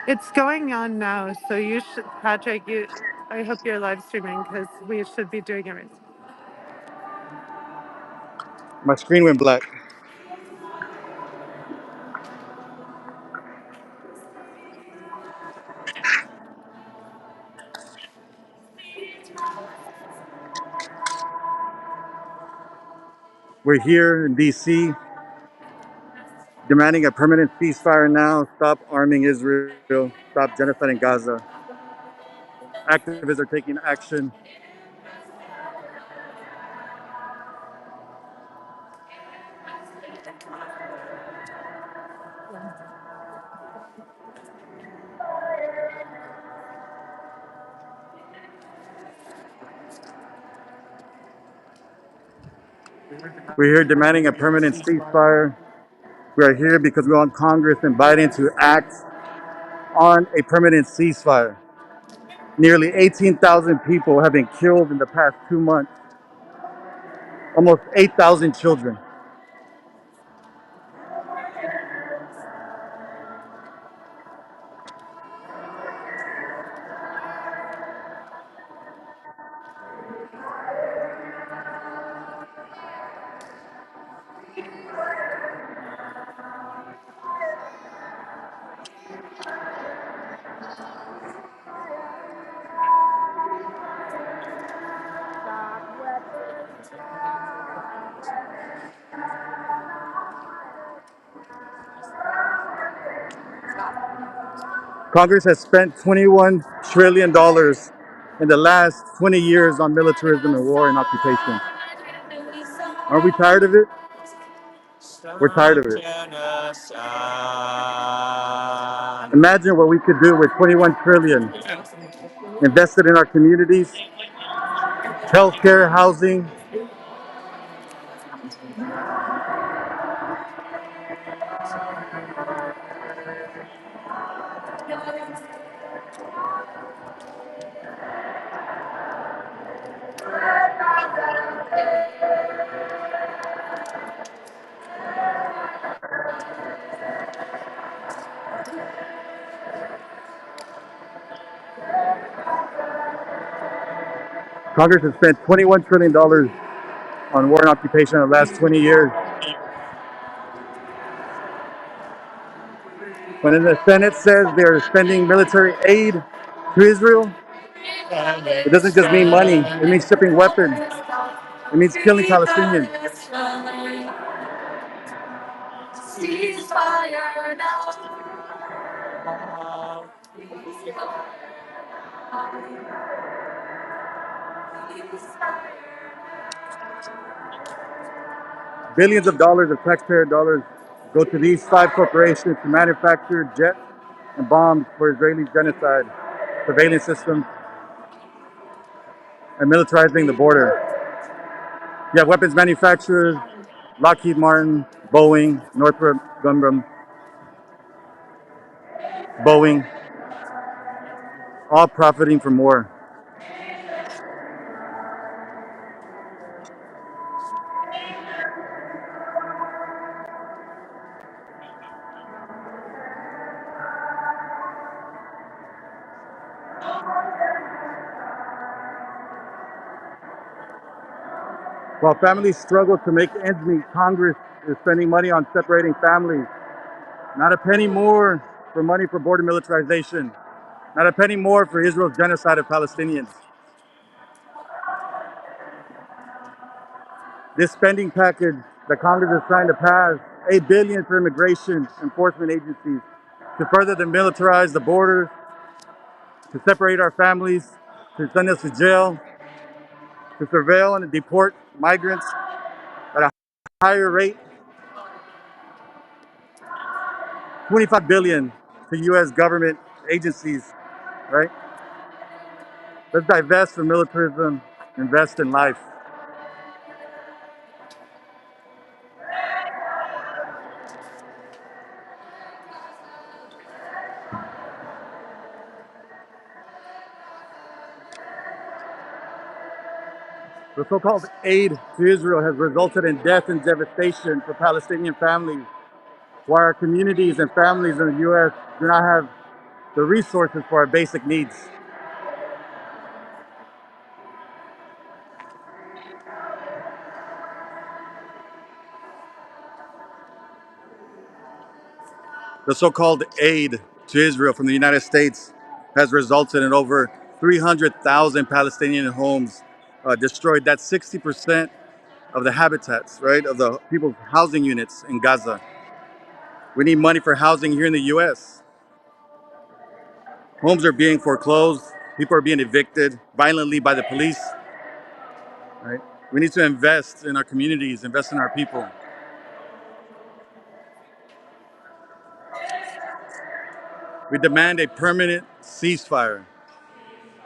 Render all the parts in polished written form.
It's going on now, so you should, Patrick. I hope you're live streaming because we should be doing it right. My screen went black. We're here in DC demanding a permanent ceasefire now, stop arming Israel, stop genocide in Gaza. Activists are taking action. We're here demanding a permanent ceasefire. We are here because we want Congress and Biden to act on a permanent ceasefire. Nearly 18,000 people have been killed in the past 2 months, almost 8,000 children. Congress has spent $21 trillion in the last 20 years on militarism and war and occupation. Are we tired of it? We're tired of it. Imagine what we could do with 21 trillion invested in our communities, healthcare, housing. Congress has spent $21 trillion on war and occupation in the last 20 years. When the Senate says they're spending military aid to Israel, it doesn't just mean money. It means shipping weapons. It means killing Palestinians. Billions of dollars of taxpayer dollars go to these 5 corporations to manufacture jets and bombs for Israeli genocide, surveillance systems, and militarizing the border. You have weapons manufacturers, Lockheed Martin, Boeing, Northrop Grumman, Boeing, all profiting from war. While families struggle to make ends meet, Congress is spending money on separating families. Not a penny more for money for border militarization. Not a penny more for Israel's genocide of Palestinians. This spending package that Congress is trying to pass, $8 billion for immigration enforcement agencies, to further demilitarize the borders, to separate our families, to send us to jail, to surveil and deport migrants at a higher rate. $25 billion to U.S. government agencies, right? Let's divest from militarism, invest in life. The so-called aid to Israel has resulted in death and devastation for Palestinian families, while our communities and families in the U.S. do not have the resources for our basic needs. The so-called aid to Israel from the United States has resulted in over 300,000 Palestinian homes destroyed. That's 60% of the habitats, right, of the people's housing units in Gaza. We need money for housing here in the U.S. Homes are being foreclosed. People are being evicted violently by the police, right? We need to invest in our communities, invest in our people. We demand a permanent ceasefire.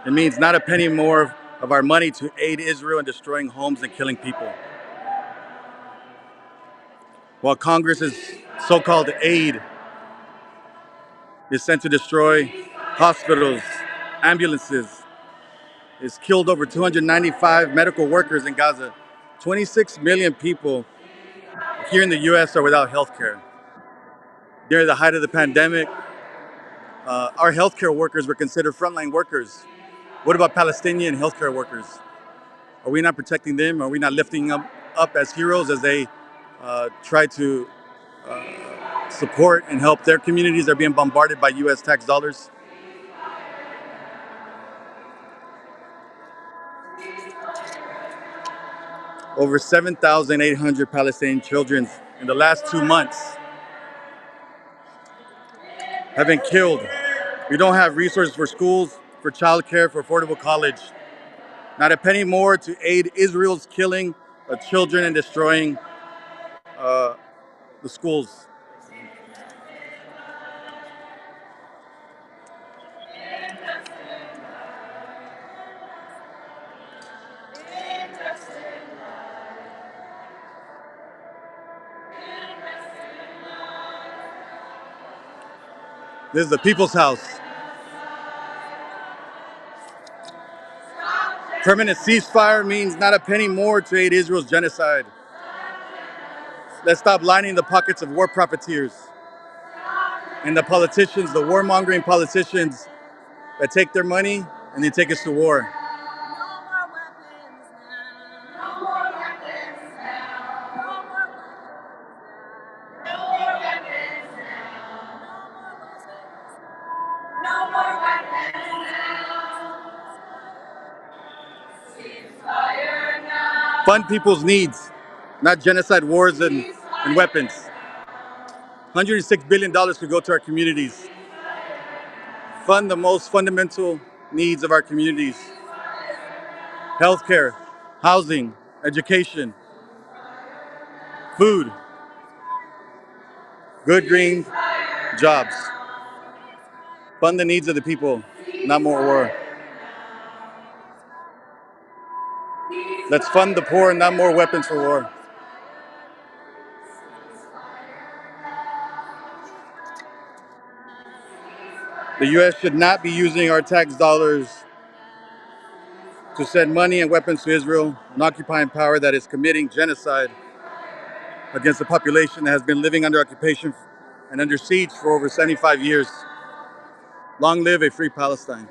It means not a penny more of our money to aid Israel in destroying homes and killing people. While Congress's so-called aid is sent to destroy hospitals, ambulances, it's killed over 295 medical workers in Gaza. 26 million people here in the U.S. are without health care. During the height of the pandemic, our healthcare workers were considered frontline workers. What about Palestinian healthcare workers? Are we not protecting them? Are we not lifting them up as heroes as they try to support and help their communities that are being bombarded by U.S. tax dollars? Over 7,800 Palestinian children in the last 2 months have been killed. We don't have resources for schools, for childcare, for affordable college. Not a penny more to aid Israel's killing of children and destroying uh, the schools. This is the people's house. Permanent ceasefire means not a penny more to aid Israel's genocide. Let's stop lining the pockets of war profiteers and the politicians, the warmongering politicians that take their money and they take us to war. Fund people's needs, not genocide wars and weapons. $106 billion could go to our communities. Fund the most fundamental needs of our communities: healthcare, housing, education, food, good green jobs. Fund the needs of the people, not more war. Let's fund the poor, not more weapons for war. The U.S. should not be using our tax dollars to send money and weapons to Israel, an occupying power that is committing genocide against a population that has been living under occupation and under siege for over 75 years. Long live a free Palestine.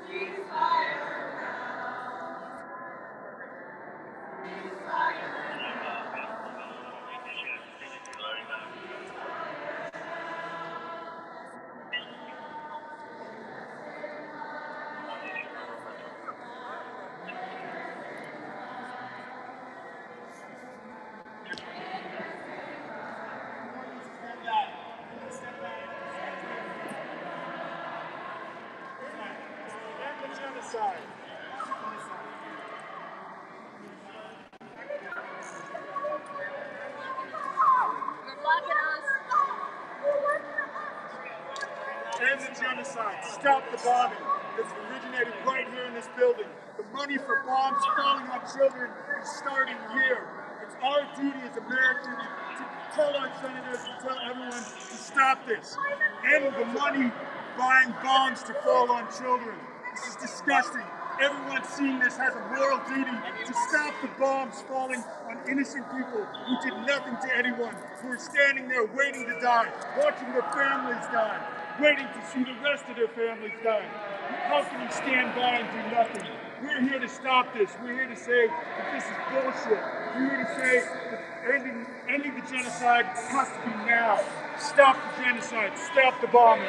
End the genocide. Stop the bombing. It's originated right here in this building. The money for bombs falling on children is starting here. It's our duty as Americans to tell our senators, to tell everyone to stop this. End the money buying bombs to fall on children. This is disgusting. Everyone seeing this has a moral duty to stop the bombs falling on innocent people who did nothing to anyone, who are standing there waiting to die, watching their families die, waiting to see the rest of their families die. How can you stand by and do nothing? We're here to stop this. We're here to say that this is bullshit. We're here to say that ending the genocide has to be now. Stop the genocide. Stop the bombing.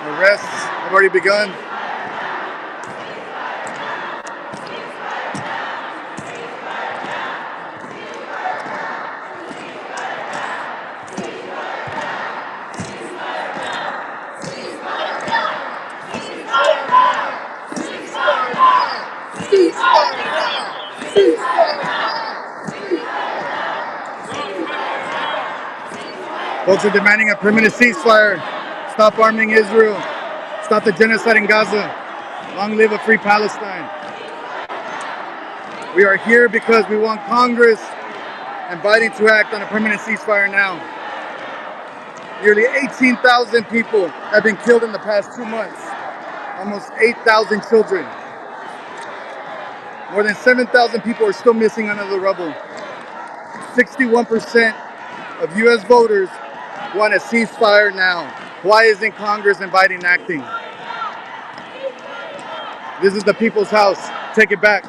Arrests have already begun. Folks are demanding a permanent ceasefire. Stop arming Israel. Stop the genocide in Gaza. Long live a free Palestine. We are here because we want Congress and Biden to act on a permanent ceasefire now. Nearly 18,000 people have been killed in the past 2 months. Almost 8,000 children. More than 7,000 people are still missing under the rubble. 61% of U.S. voters want a ceasefire now. Why isn't Congress and Biden acting? This is the people's house. Take it back.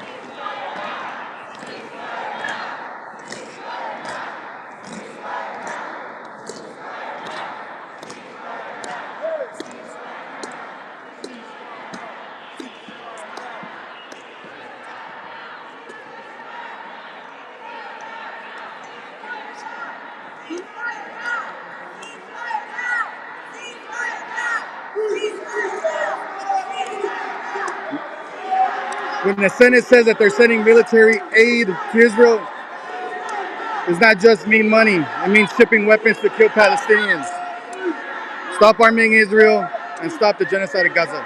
When the Senate says that they're sending military aid to Israel, does not just mean money. It means shipping weapons to kill Palestinians. Stop arming Israel and stop the genocide of Gaza.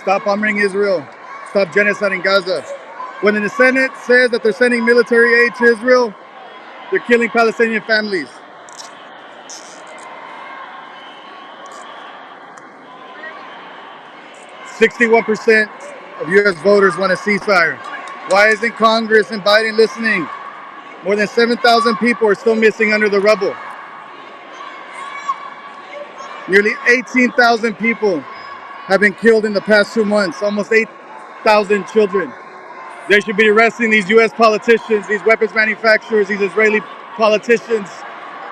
Stop bombing Israel. Stop genocide in Gaza. When the Senate says that they're sending military aid to Israel, they're killing Palestinian families. 61% of U.S. voters want a ceasefire. Why isn't Congress and Biden listening? More than 7,000 people are still missing under the rubble. Nearly 18,000 people have been killed in the past 2 months, almost 8,000 children. They should be arresting these U.S. politicians, these weapons manufacturers, these Israeli politicians,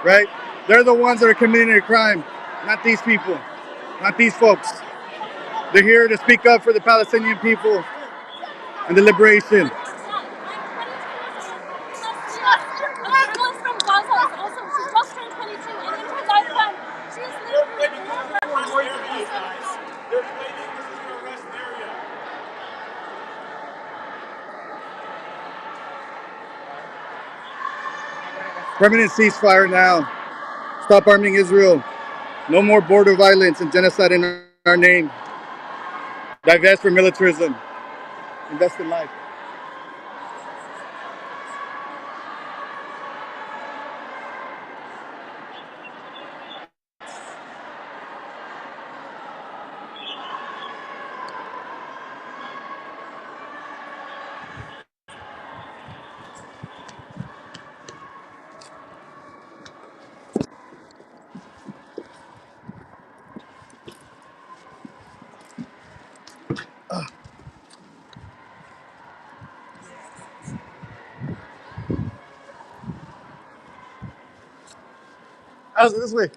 right? They're the ones that are committing a crime, not these people, not these folks. They're here to speak up for the Palestinian people and the liberation. Permanent ceasefire now. Stop arming Israel. No more border violence and genocide in our name. Divest from militarism. Invest in life. How's it this way?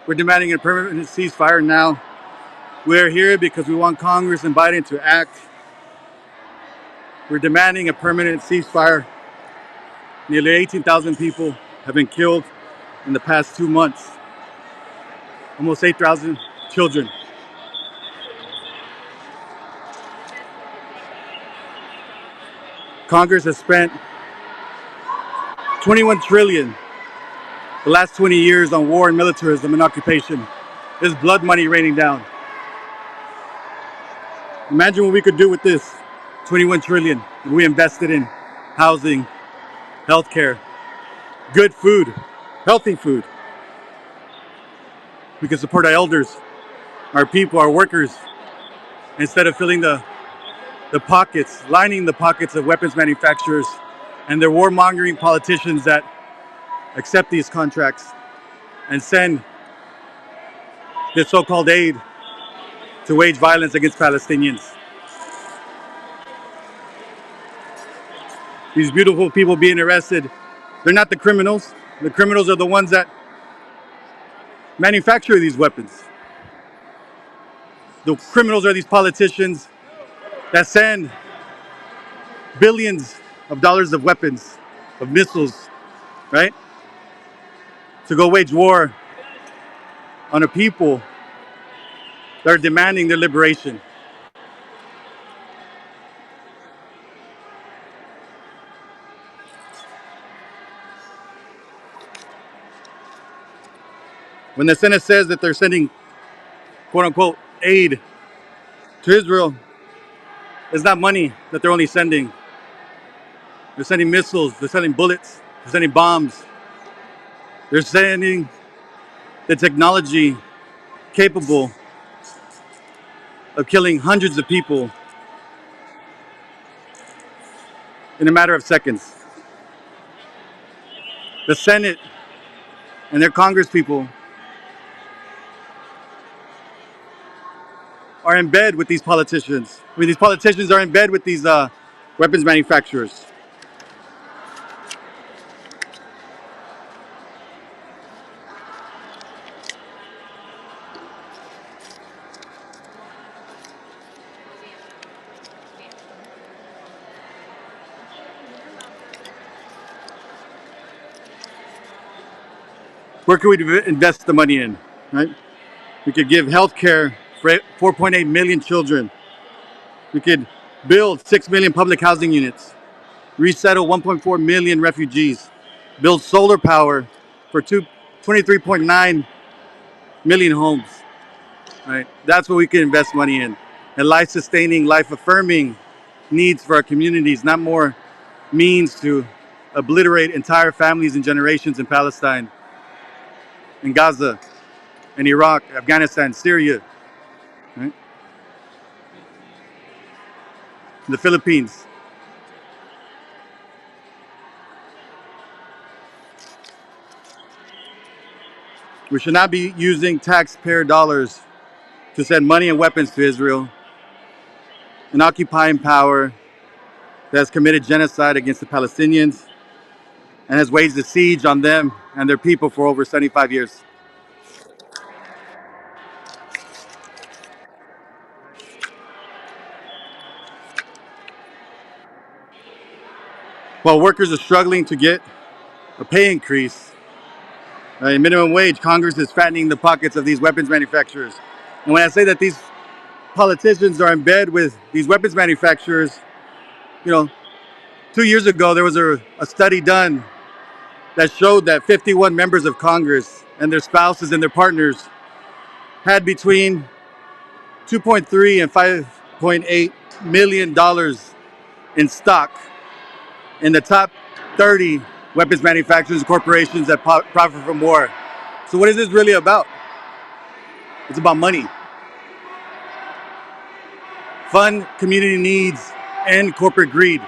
We're demanding a permanent ceasefire now. We're here because we want Congress and Biden to act. We're demanding a permanent ceasefire. Nearly 18,000 people have been killed in the past 2 months. Almost 8,000 children. Congress has spent 21 trillion the last 20 years on war and militarism and occupation. There's blood money raining down. Imagine what we could do with this 21 trillion if we invested in housing, healthcare, good food, healthy food. We could support our elders, our people, our workers, instead of filling the pockets, lining the pockets of weapons manufacturers and their warmongering politicians that accept these contracts and send this so-called aid to wage violence against Palestinians. These beautiful people being arrested, they're not the criminals. The criminals are the ones that manufacture these weapons. The criminals are these politicians that send billions of dollars of weapons, of missiles, right? To go wage war on a people that are demanding their liberation. When the Senate says that they're sending quote unquote aid to Israel, it's not money that they're only sending. They're sending missiles, they're sending bullets, they're sending bombs. They're sending the technology capable of killing hundreds of people in a matter of seconds. The Senate and their Congress people are in bed with these politicians. I mean, these politicians are in bed with these weapons manufacturers. Where can we invest the money in, right? We could give health care for 4.8 million children. We could build 6 million public housing units, resettle 1.4 million refugees, build solar power for 23.9 million homes, right? That's what we can invest money in. And life-sustaining, life-affirming needs for our communities, not more means to obliterate entire families and generations in Palestine, in Gaza, in Iraq, Afghanistan, Syria, right? In the Philippines. We should not be using taxpayer dollars to send money and weapons to Israel, an occupying power that has committed genocide against the Palestinians and has waged a siege on them and their people for over 75 years. While workers are struggling to get a pay increase, a minimum wage, Congress is fattening the pockets of these weapons manufacturers. And when I say that these politicians are in bed with these weapons manufacturers, you know, 2 years ago there was a study done that showed that 51 members of Congress and their spouses and their partners had between 2.3 and 5.8 million dollars in stock in the top 30 weapons manufacturers and corporations that profit from war. So what is this really about? It's about money. Fund community needs and corporate greed,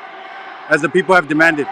as the people have demanded.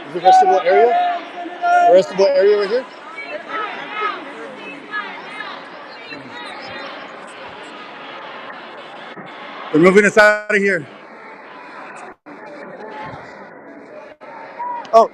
Is the restable area? The restable area right here? They're moving us out of here. Oh,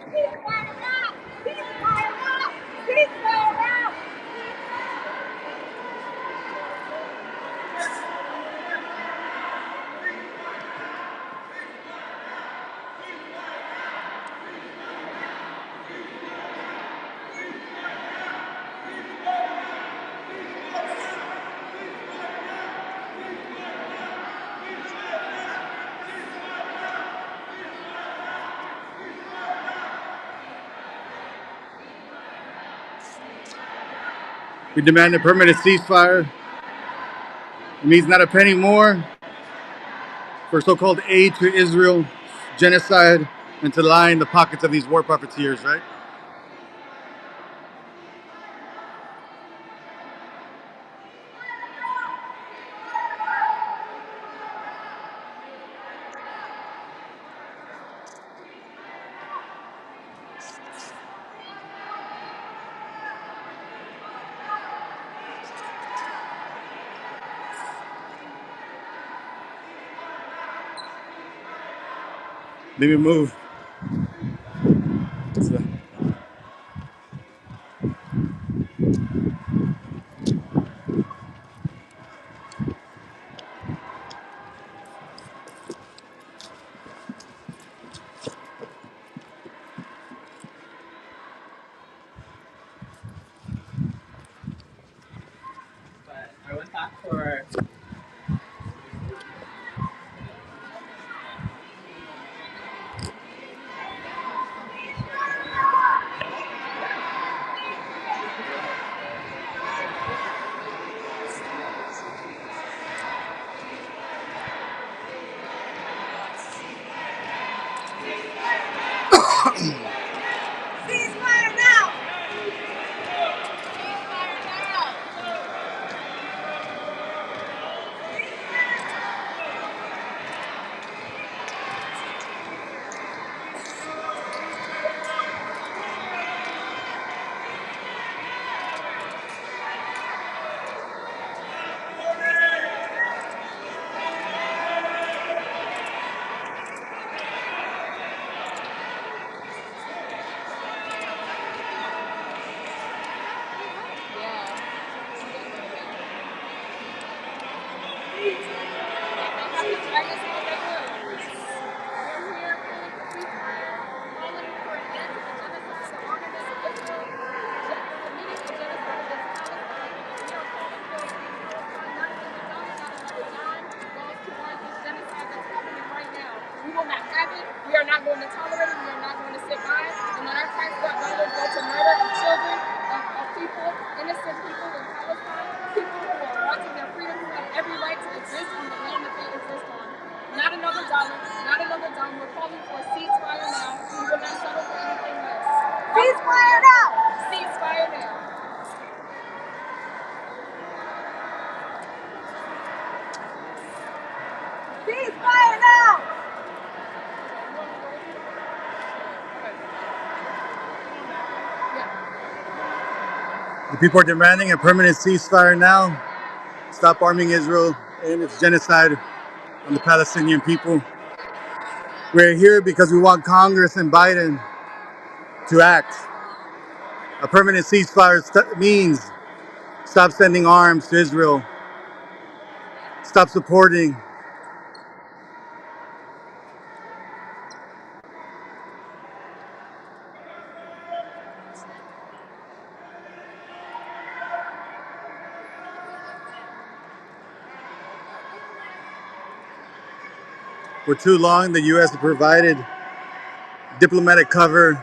we demand a permanent ceasefire. It means not a penny more for so-called aid to Israel, genocide, and to line the pockets of these war profiteers, right? Let me move. Ceasefire now! We will not have it. We are not going to tolerate it. We are not going to sit by and let our tax dollars go to murder of children, of people, innocent people in Palestine, people who are wanting their freedom, who have every right to exist on the land that they exist on. Not another dollar, not another dime. We're calling for a ceasefire now. We will not settle for anything less. Ceasefire now! Ceasefire now. Ceasefire now! The people are demanding a permanent ceasefire now. Stop arming Israel and its genocide on the Palestinian people. We're here because we want Congress and Biden to act. A permanent ceasefire means stop sending arms to Israel, stop supporting. For too long, the U.S. has provided diplomatic cover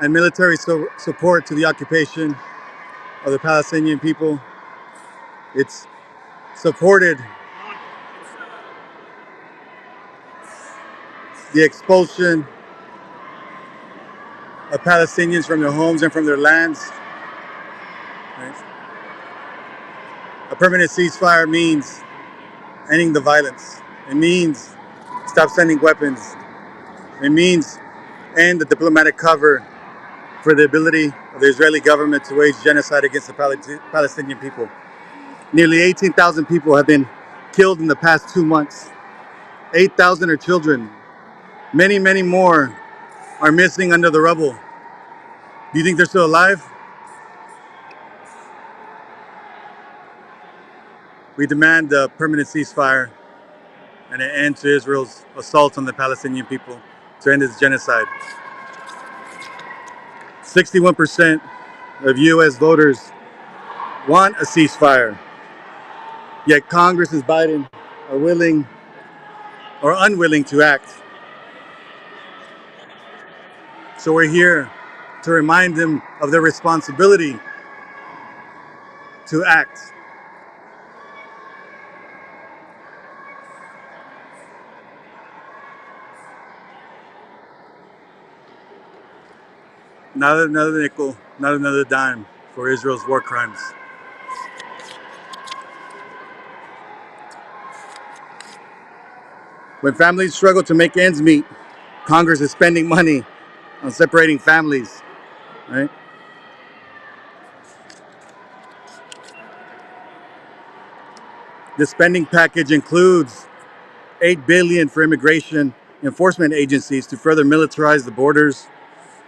and military support to the occupation of the Palestinian people. It's supported the expulsion of Palestinians from their homes and from their lands. Right? A permanent ceasefire means ending the violence. It means stop sending weapons. It means end the diplomatic cover for the ability of the Israeli government to wage genocide against the Palestinian people. Nearly 18,000 people have been killed in the past 2 months. 8,000 are children. Many, many more are missing under the rubble. Do you think they're still alive? We demand a permanent ceasefire and an end to Israel's assault on the Palestinian people to end its genocide. 61% of US voters want a ceasefire, yet Congress and Biden are willing or unwilling to act. So we're here to remind them of their responsibility to act. Not another nickel, not another dime for Israel's war crimes. When families struggle to make ends meet, Congress is spending money on separating families, right? The spending package includes $8 billion for immigration enforcement agencies to further militarize the borders,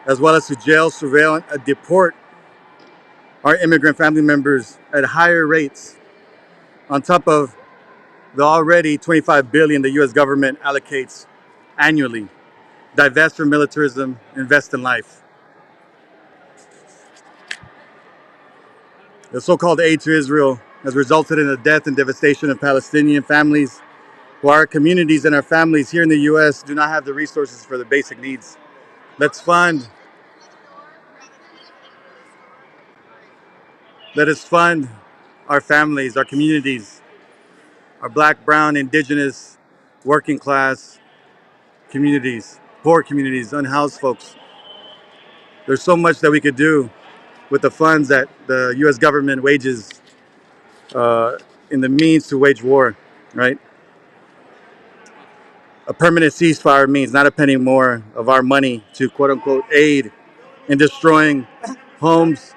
as well as to jail, surveil, and deport our immigrant family members at higher rates, on top of the already $25 billion the U.S. government allocates annually. Divest from militarism, invest in life. The so-called aid to Israel has resulted in the death and devastation of Palestinian families, while our communities and our families here in the U.S. do not have the resources for their basic needs. Let's fund, let us fund our families, our communities, our black, brown, indigenous, working class communities, poor communities, unhoused folks. There's so much that we could do with the funds that the U.S. government wages uh, in the means to wage war, right? A permanent ceasefire means not a penny more of our money to quote unquote aid in destroying homes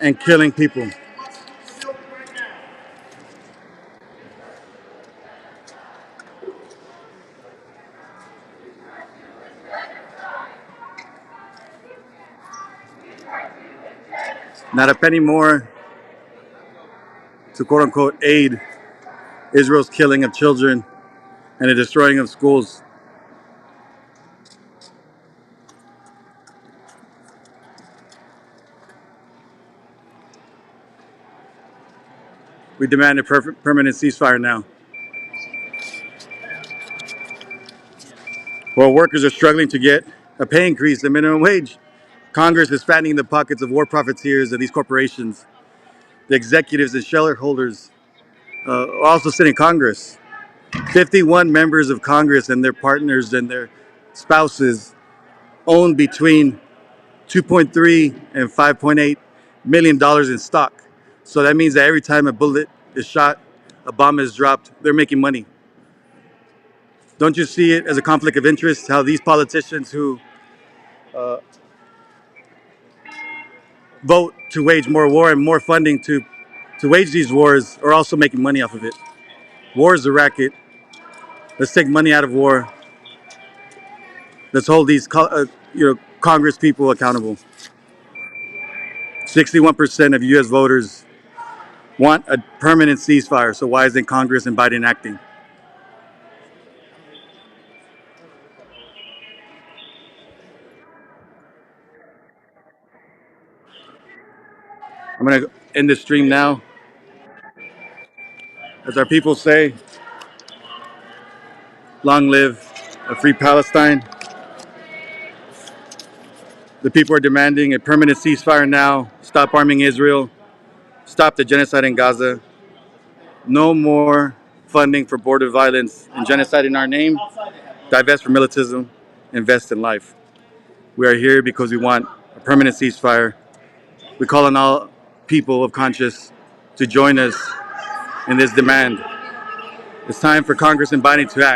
and killing people. Not a penny more to quote unquote aid Israel's killing of children and the destroying of schools. We demand a permanent ceasefire now. While workers are struggling to get a pay increase, the minimum wage, Congress is fattening the pockets of war profiteers and these corporations. The executives and shareholders also sit in Congress. 51 members of Congress and their partners and their spouses own between 2.3 and 5.8 million dollars in stock. So that means that every time a bullet is shot, a bomb is dropped, they're making money. Don't you see it as a conflict of interest how these politicians who vote to wage more war and more funding to wage these wars are also making money off of it? War is a racket. Let's take money out of war. Let's hold these Congress people accountable. 61% of U.S. voters want a permanent ceasefire. So why isn't Congress and Biden acting? I'm going to end this stream now. As our people say, long live a free Palestine. The people are demanding a permanent ceasefire now. Stop arming Israel. Stop the genocide in Gaza. No more funding for border violence and genocide in our name. Divest from militantism. Invest in life. We are here because we want a permanent ceasefire. We call on all people of conscience to join us in this demand. It's time for Congress and Biden to act.